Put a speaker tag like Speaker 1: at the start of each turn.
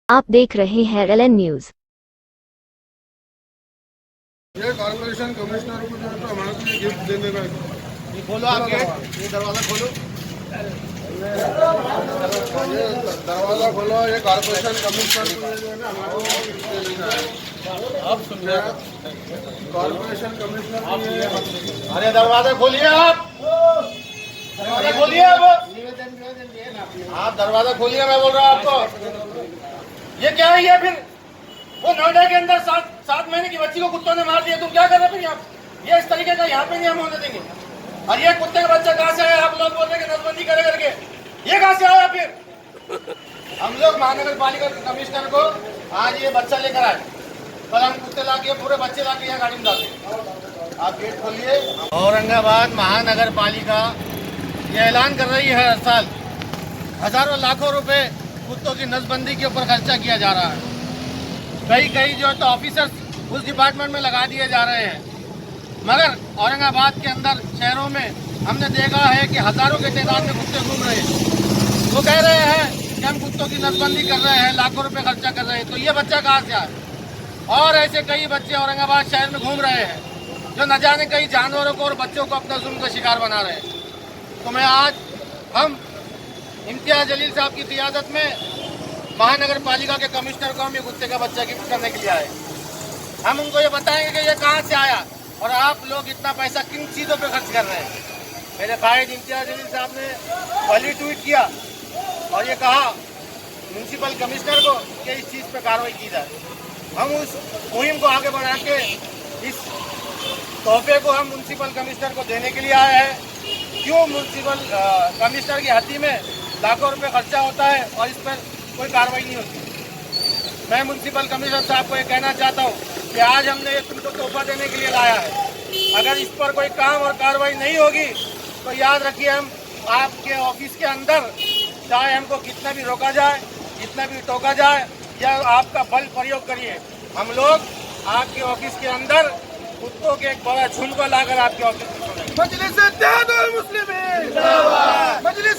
Speaker 1: आप देख रहे हैं LN न्यूज।
Speaker 2: ये कॉर्पोरेशन कमिश्नर को जो है तो हमारे को ये गिफ्ट देने का
Speaker 3: ये खोलो आप गेट, ये दरवाजा खोलो।
Speaker 2: ये दरवाजा खोलो। ये कॉर्पोरेशन कमिश्नर को जो है ना हमारे को गिफ्ट देने का है।
Speaker 3: आप सुनिए,
Speaker 2: कॉर्पोरेशन कमिश्नर को ये
Speaker 3: अरे दरवाजा खोलिए आप, दरवाजा खोलिए आप दरवाजा खोलिए। मैं बोल रहा हूँ आपको, ये क्या है? ये फिर वो नोएडा के अंदर 7 महीने की बच्ची को कुत्तों ने मार दिया, तुम क्या कर रहे फिर यहाँ? ये इस तरीके का यहाँ पे नहीं हम होने देंगे। और ये कुत्ते का बच्चा कहाँ से आया? आप लोग बोल रहे हैं कि नसबंदी करे करके, ये कहाँ से आया फिर? हम लोग महानगर पालिका कमिश्नर को आज ये बच्चा लेकर आए, कल हम कुत्ते ला के पूरे बच्चे ला के यहाँ गाड़ी में डालते। आप गेट खोलिए। औरंगाबाद महानगर पालिका ये ऐलान कर रही है, हर साल हजारों लाखों रुपए कुत्तों की नसबंदी के ऊपर खर्चा किया जा रहा है। कई जो है तो ऑफिसर्स उस डिपार्टमेंट में लगा दिए जा रहे हैं, मगर औरंगाबाद के अंदर शहरों में हमने देखा है कि हजारों के तादाद में कुत्ते घूम रहे हैं। वो कह रहे हैं कि हम कुत्तों की नसबंदी कर रहे हैं, लाखों रुपए खर्चा कर रहे हैं, तो ये बच्चा कहाँ से आया? और ऐसे कई बच्चे औरंगाबाद शहर में घूम रहे हैं जो न जाने कई जानवरों को और बच्चों को अपना जुल्म का शिकार बना रहे हैं। तो मैं आज हम इम्तियाज जलील साहब की क़ियादत में महानगर पालिका के कमिश्नर को हम ये कुत्ते का बच्चा गिफ्ट करने के लिए आए। हम उनको ये बताएंगे कि ये कहाँ से आया और आप लोग इतना पैसा किन चीज़ों पे खर्च कर रहे हैं। मेरे कायद इम्तियाज जलील साहब ने पहले ट्वीट किया और ये कहा म्यूनसिपल कमिश्नर को कि इस चीज़ पे कार्रवाई की जाए। हम उस मुहिम को आगे बढ़ा के इस तोहफे को हम म्यूनसिपल कमिश्नर को देने के लिए आए हैं। क्यों म्यूनसिपल कमिश्नर की हत्या में लाखों रुपए खर्चा होता है और इस पर कोई कार्रवाई नहीं होती? मैं म्यूनसिपल कमिश्नर साहब को ये कहना चाहता हूँ कि आज हमने ये तुमको तोहफा देने के लिए लाया है। अगर इस पर कोई काम और कार्रवाई नहीं होगी तो याद रखिए, हम आपके ऑफिस के अंदर चाहे हमको कितना भी रोका जाए, कितना भी टोका जाए या आपका बल प्रयोग करिए, हम लोग आपके ऑफिस के अंदर कुत्तों के एक बड़ा झुंड को लाकर आपके ऑफिस में
Speaker 2: मजलिस-ए-इत्तेहाद-उल-मुस्लिमीन जिंदाबाद। मजलिस